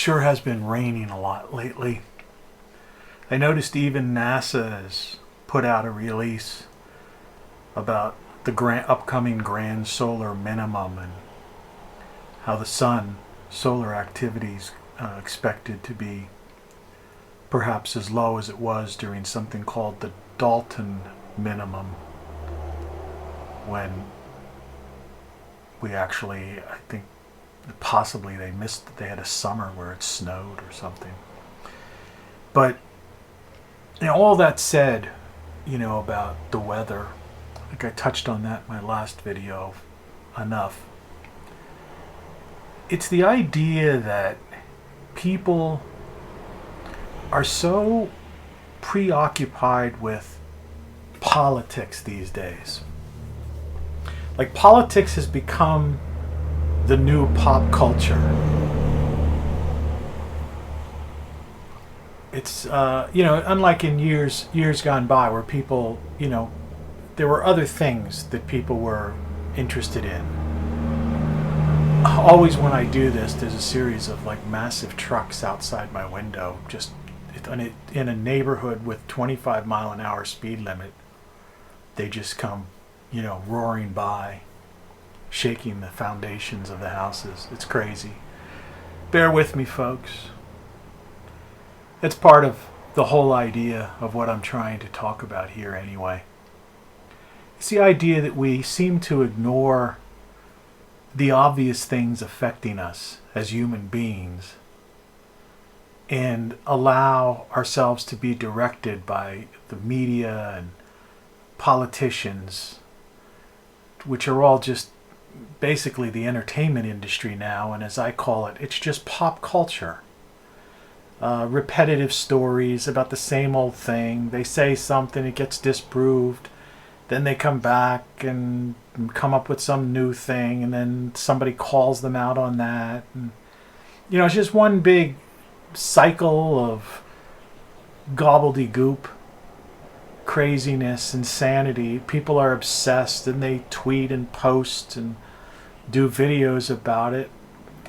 sure has been raining a lot lately. I noticed even NASA has put out a release about the upcoming grand solar minimum and how the sun, solar activities expected to be perhaps as low as it was during something called the Dalton minimum, when we actually, I think possibly they had a summer where it snowed or something. But all that said, about the weather, I think I touched on that in my last video enough. It's the idea that people are so preoccupied with politics these days. Like, politics has become the new pop culture. It's unlike in years gone by where people, there were other things that people were interested in. Always when I do this, there's a series of like massive trucks outside my window, just in a neighborhood with 25 mile an hour speed limit. They just come, roaring by, shaking the foundations of the houses. It's crazy. Bear with me, folks. It's part of the whole idea of what I'm trying to talk about here anyway. It's the idea that we seem to ignore the obvious things affecting us as human beings and allow ourselves to be directed by the media and politicians, which are all just basically the entertainment industry now, and as I call it, it's just pop culture. Repetitive stories about the same old thing. They say something, it gets disproved, then they come back and come up with some new thing, and then somebody calls them out on that. And, it's just one big cycle of gobbledygook, craziness, insanity. People are obsessed and they tweet and post and do videos about it.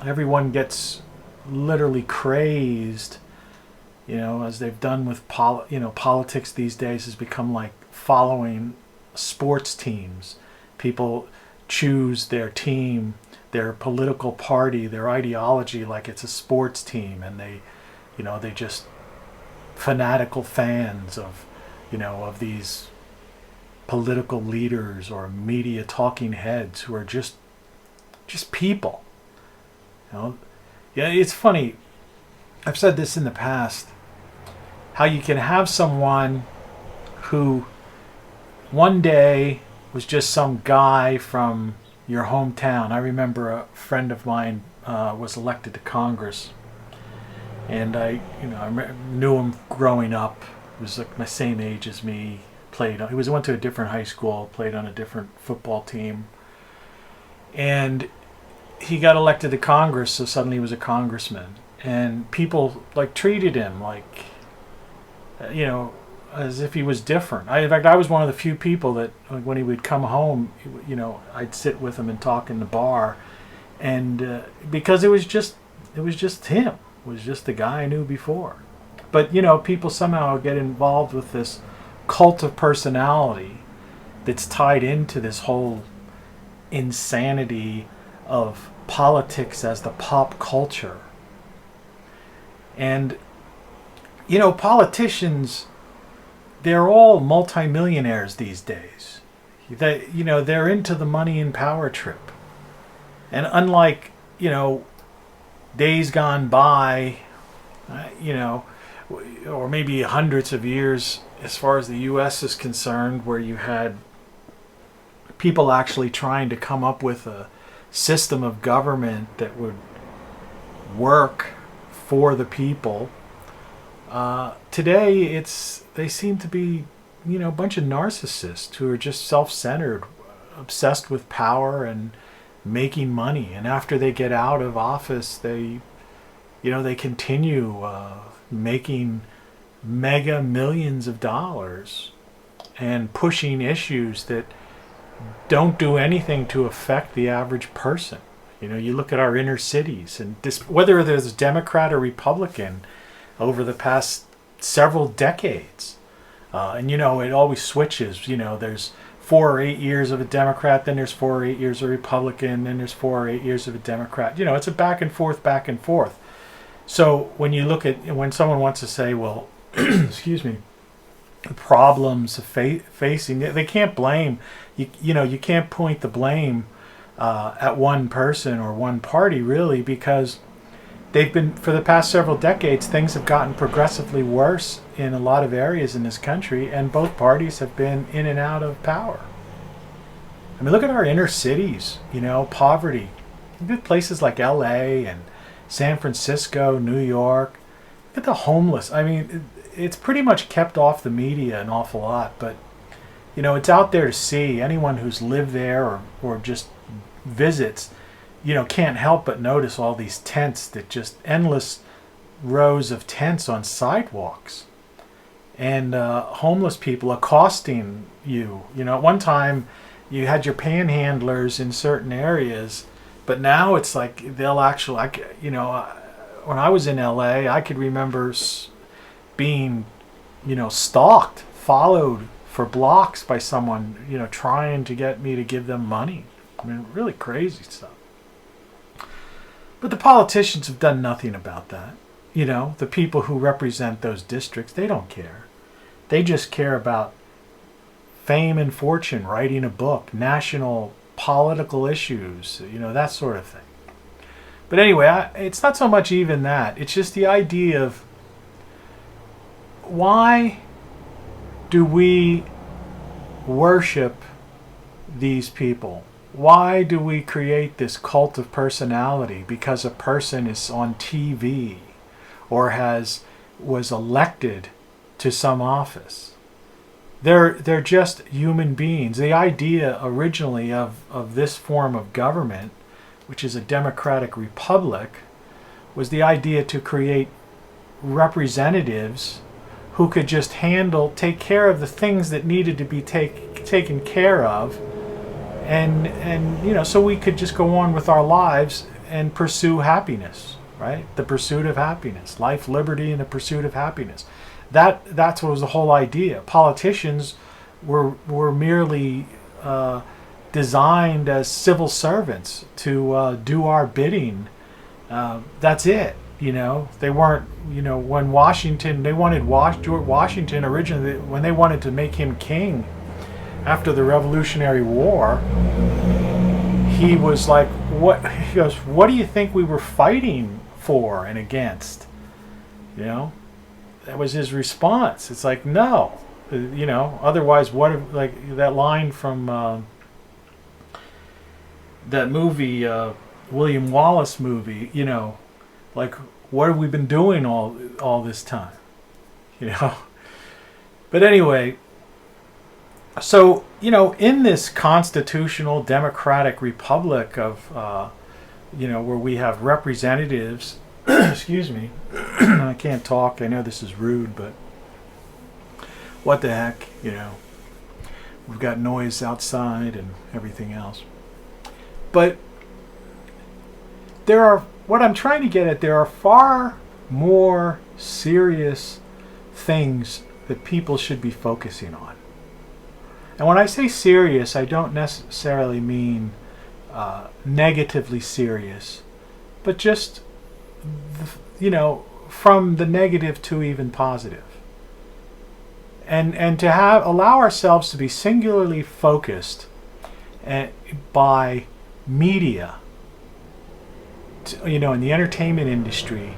Everyone gets literally crazed, as they've done with politics these days has become like following sports teams. People choose their team, their political party, their ideology like it's a sports team, and they just fanatical fans of these political leaders or media talking heads who are just people. Yeah, it's funny. I've said this in the past, how you can have someone who one day was just some guy from your hometown. I remember a friend of mine was elected to Congress, and I knew him growing up. He was like my same age as me. Went to a different high school, played on a different football team, and he got elected to Congress, so suddenly he was a congressman. And people treated him like, as if he was different. In fact, I was one of the few people that when he would come home, I'd sit with him and talk in the bar, and because it was just him. It was just the guy I knew before. But people somehow get involved with this cult of personality that's tied into this whole insanity of politics as the pop culture. And politicians, they're all multimillionaires these days. They're into the money and power trip. And unlike, days gone by, or maybe hundreds of years as far as the U.S. is concerned, where you had people actually trying to come up with a system of government that would work for the people. Today, they seem to be, a bunch of narcissists who are just self-centered, obsessed with power and making money. And after they get out of office, they continue making mega millions of dollars and pushing issues that don't do anything to affect the average person. You know, you look at our inner cities, and whether there's Democrat or Republican over the past several decades, and you know, it always switches. You know, there's 4 or 8 years of a Democrat, then there's 4 or 8 years of Republican, then there's 4 or 8 years of a Democrat. You know, it's a back and forth, back and forth. So when you look at, when someone wants to say, well, excuse me, problems facing, they can't blame, you know, you can't point the blame at one person or one party, really, because they've been, for the past several decades, things have gotten progressively worse in a lot of areas in this country, and both parties have been in and out of power. I mean, look at our inner cities, you know, poverty. Look at places like LA and San Francisco, New York. Look at the homeless. I mean, it's pretty much kept off the media an awful lot, but, you know, it's out there to see. Anyone who's lived there or just visits, you know, can't help but notice all these tents, that just endless rows of tents on sidewalks, and homeless people accosting you. You know, at one time you had your panhandlers in certain areas, but now it's like they'll actually, you know, when I was in LA, I could remember being, you know, stalked, followed for blocks by someone, you know, trying to get me to give them money. I mean, really crazy stuff. But the politicians have done nothing about that. You know, the people who represent those districts, they don't care. They just care about fame and fortune, writing a book, national political issues, you know, that sort of thing. But anyway, it's not so much even that. It's just the idea of, why do we worship these people? Why do we create this cult of personality because a person is on TV or was elected to some office? They're just human beings. The idea originally of this form of government, which is a democratic republic, was the idea to create representatives who could just take care of the things that needed to be taken care of, and you know, so we could just go on with our lives and pursue happiness, right? The pursuit of happiness, life, liberty, and the pursuit of happiness. That's what was the whole idea. Politicians were merely designed as civil servants to do our bidding. That's it. You know, they weren't, you know, when Washington, they wanted George Washington originally, when they wanted to make him king after the Revolutionary War, he was like, he goes, what do you think we were fighting for and against? You know, that was his response. It's like, no, you know, otherwise what, like that line from that movie, William Wallace movie, you know, like, what have we been doing all this time? You know? But anyway, so, you know, in this constitutional democratic republic of, you know, where we have representatives, excuse me, I can't talk, I know this is rude, but what the heck, you know, we've got noise outside and everything else. But what I'm trying to get at, there are far more serious things that people should be focusing on. And when I say serious, I don't necessarily mean negatively serious, but just, you know, from the negative to even positive. And to allow ourselves to be singularly focused by media, you know, in the entertainment industry,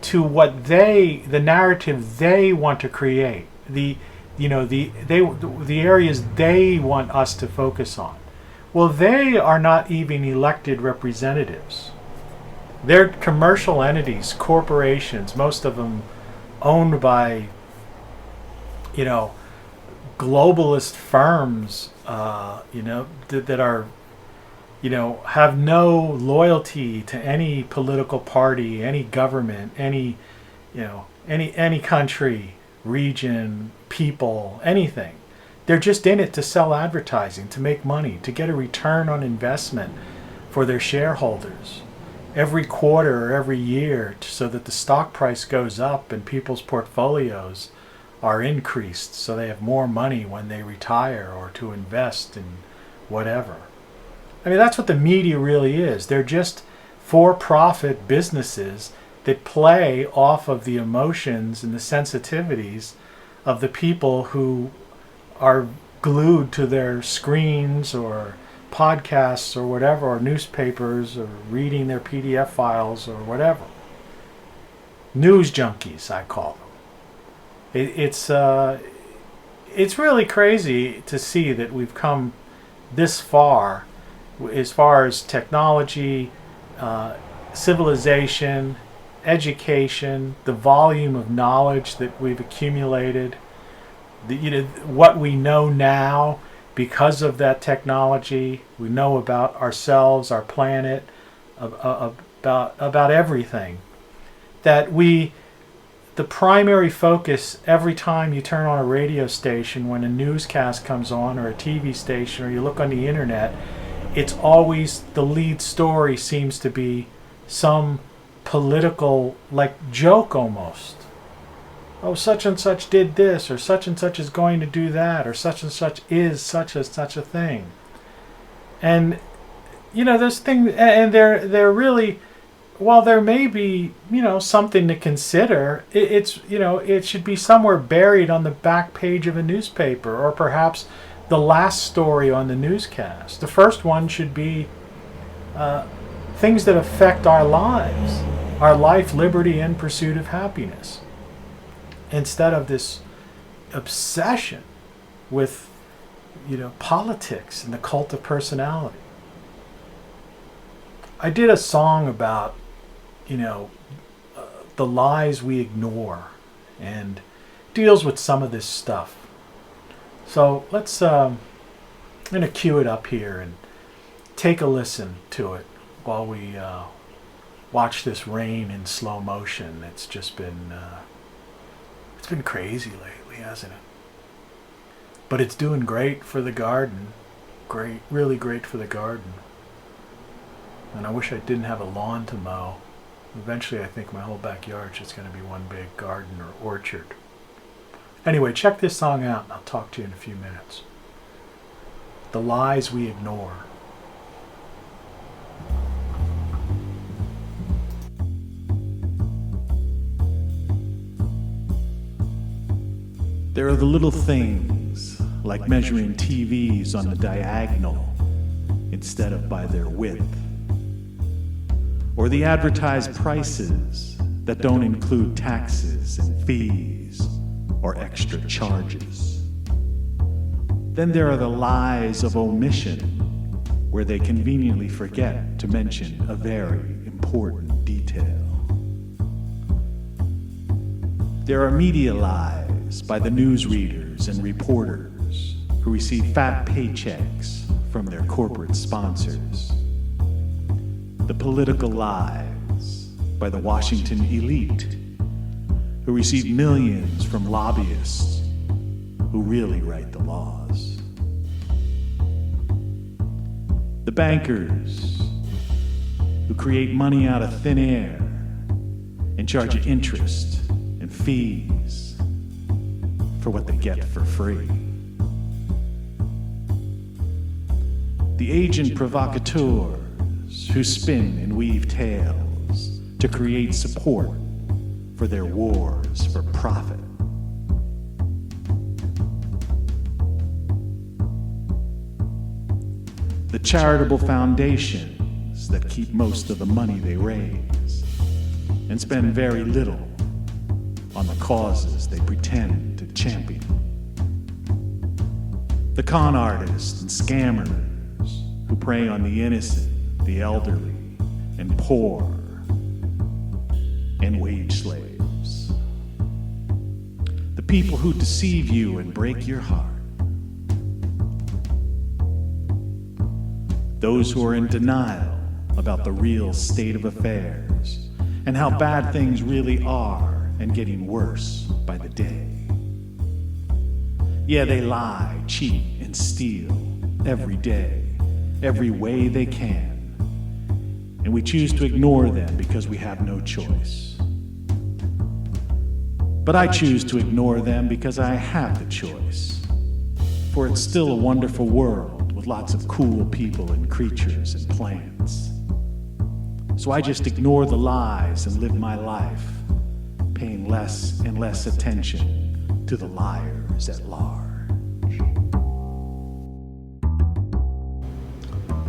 to what the narrative they want to create, the areas they want us to focus on. Well, they are not even elected representatives. They're commercial entities, corporations, most of them owned by, you know, globalist firms, you know, that are, you know, have no loyalty to any political party, any government, any, you know, any country, region, people, anything. They're just in it to sell advertising, to make money, to get a return on investment for their shareholders every quarter or every year so that the stock price goes up and people's portfolios are increased so they have more money when they retire or to invest in whatever. I mean, that's what the media really is. They're just for-profit businesses that play off of the emotions and the sensitivities of the people who are glued to their screens or podcasts or whatever, or newspapers, or reading their PDF files or whatever. News junkies, I call them. It's really crazy to see that we've come this far as technology, civilization, education, the volume of knowledge that we've accumulated, what we know now because of that technology. We know about ourselves, our planet, about everything. That the primary focus every time you turn on a radio station, when a newscast comes on, or a TV station, or you look on the internet, it's always the lead story seems to be some political, joke almost. Oh, such and such did this, or such and such is going to do that, or such and such is such a thing. And those things, and they're really, while there may be something to consider, it should be somewhere buried on the back page of a newspaper, or perhaps the last story on the newscast. The first one should be things that affect our lives, our life, liberty, and pursuit of happiness, instead of this obsession with politics and the cult of personality. I did a song about the lies we ignore, and deals with some of this stuff. So let's I'm going to cue it up here and take a listen to it while we watch this rain in slow motion. It's just been it's been crazy lately, hasn't it? But it's doing great for the garden. Great, really great for the garden. And I wish I didn't have a lawn to mow. Eventually I think my whole backyard's just going to be one big garden or orchard. Anyway, check this song out and I'll talk to you in a few minutes. The Lies We Ignore. There are the little things, like measuring TVs on the diagonal instead of by their width, or the advertised prices that don't include taxes and fees or extra charges. Then there are the lies of omission, where they conveniently forget to mention a very important detail. There are media lies by the newsreaders and reporters who receive fat paychecks from their corporate sponsors. The political lies by the Washington elite, who receive millions from lobbyists who really write the laws. The bankers who create money out of thin air and charge interest and fees for what they get for free. The agent provocateurs who spin and weave tales to create support for their wars for profit. The charitable foundations that keep most of the money they raise and spend very little on the causes they pretend to champion. The con artists and scammers who prey on the innocent, the elderly, and poor, and wage slaves. The people who deceive you and break your heart. Those who are in denial about the real state of affairs and how bad things really are and getting worse by the day. Yeah, they lie, cheat, and steal every day, every way they can, and we choose to ignore them because we have no choice. But I choose to ignore them because I have the choice. For it's still a wonderful world with lots of cool people and creatures and plants. So I just ignore the lies and live my life, paying less and less attention to the liars at large.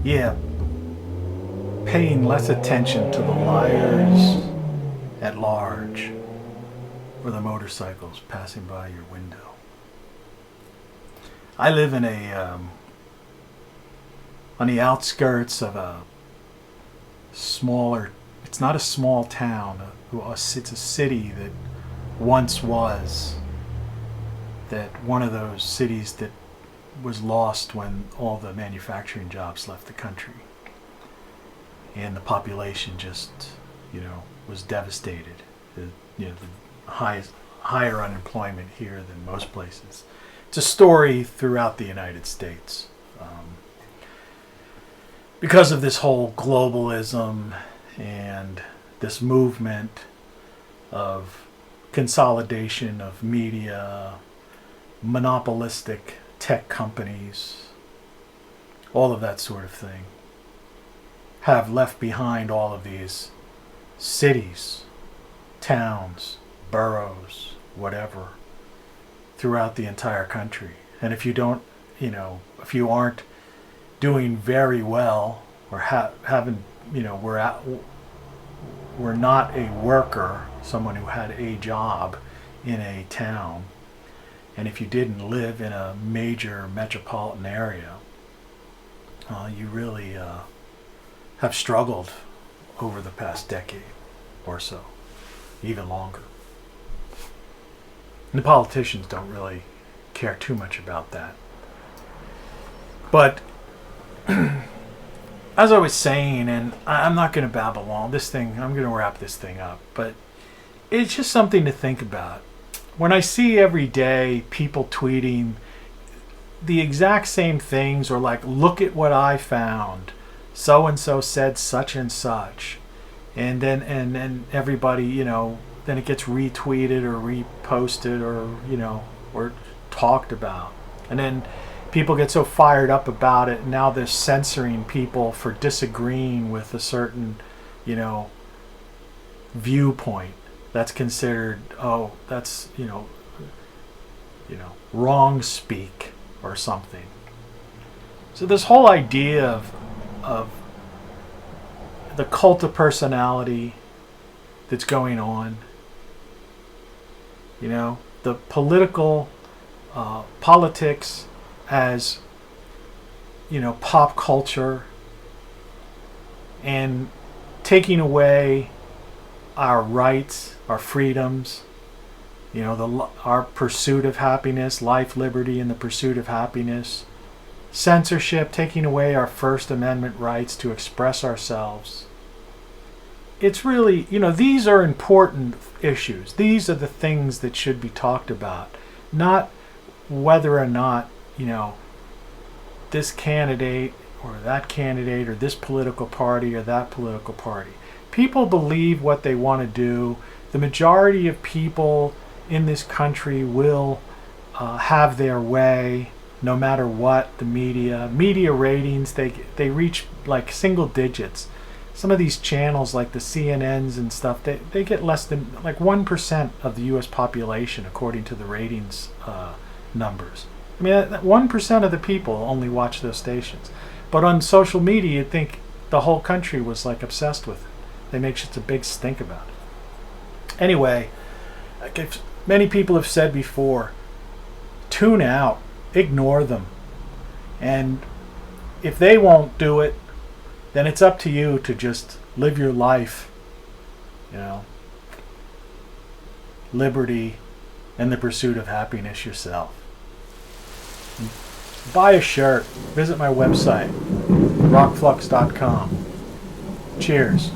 Yeah, paying less attention to the liars at large or the motorcycles passing by your window. I live in on the outskirts of a smaller, it's not a small town, it's a city that once was, that one of those cities that was lost when all the manufacturing jobs left the country. And the population just, was devastated. The higher unemployment here than most places. It's a story throughout the United States. Because of this whole globalism and this movement of consolidation of media, monopolistic tech companies, all of that sort of thing, have left behind all of these cities, towns, boroughs, whatever, throughout the entire country. And if you don't, if you aren't doing very well or haven't, we're not a worker, someone who had a job in a town, and if you didn't live in a major metropolitan area, you really have struggled over the past decade or so, even longer. And the politicians don't really care too much about that. But as I was saying, and I'm not going to babble on this thing, I'm going to wrap this thing up, but it's just something to think about. When I see every day people tweeting the exact same things, or like, look at what I found, so and so said such and such, and then everybody, then it gets retweeted or reposted or talked about, and then people get so fired up about it, and now they're censoring people for disagreeing with a certain, viewpoint that's considered, that's, wrong speak or something. So this whole idea of the cult of personality that's going on, the politics as, pop culture, and taking away our rights, our freedoms, our pursuit of happiness, life, liberty, and the pursuit of happiness. Censorship, taking away our First Amendment rights to express ourselves. It's really, these are important issues. These are the things that should be talked about, not whether or not, this candidate or that candidate or this political party or that political party. People believe what they want to do. The majority of people in this country will have their way, no matter what. The media ratings, they reach like single digits. Some of these channels, like the CNNs and stuff, they get less than like 1% of the U.S. population, according to the ratings numbers. I mean, 1% of the people only watch those stations. But on social media, you'd think the whole country was like obsessed with it. They make such a big stink about it. Anyway, like many people have said before, tune out, ignore them. And if they won't do it, then it's up to you to just live your life, liberty and the pursuit of happiness yourself. Buy a shirt. Visit my website, rockflux.com. Cheers.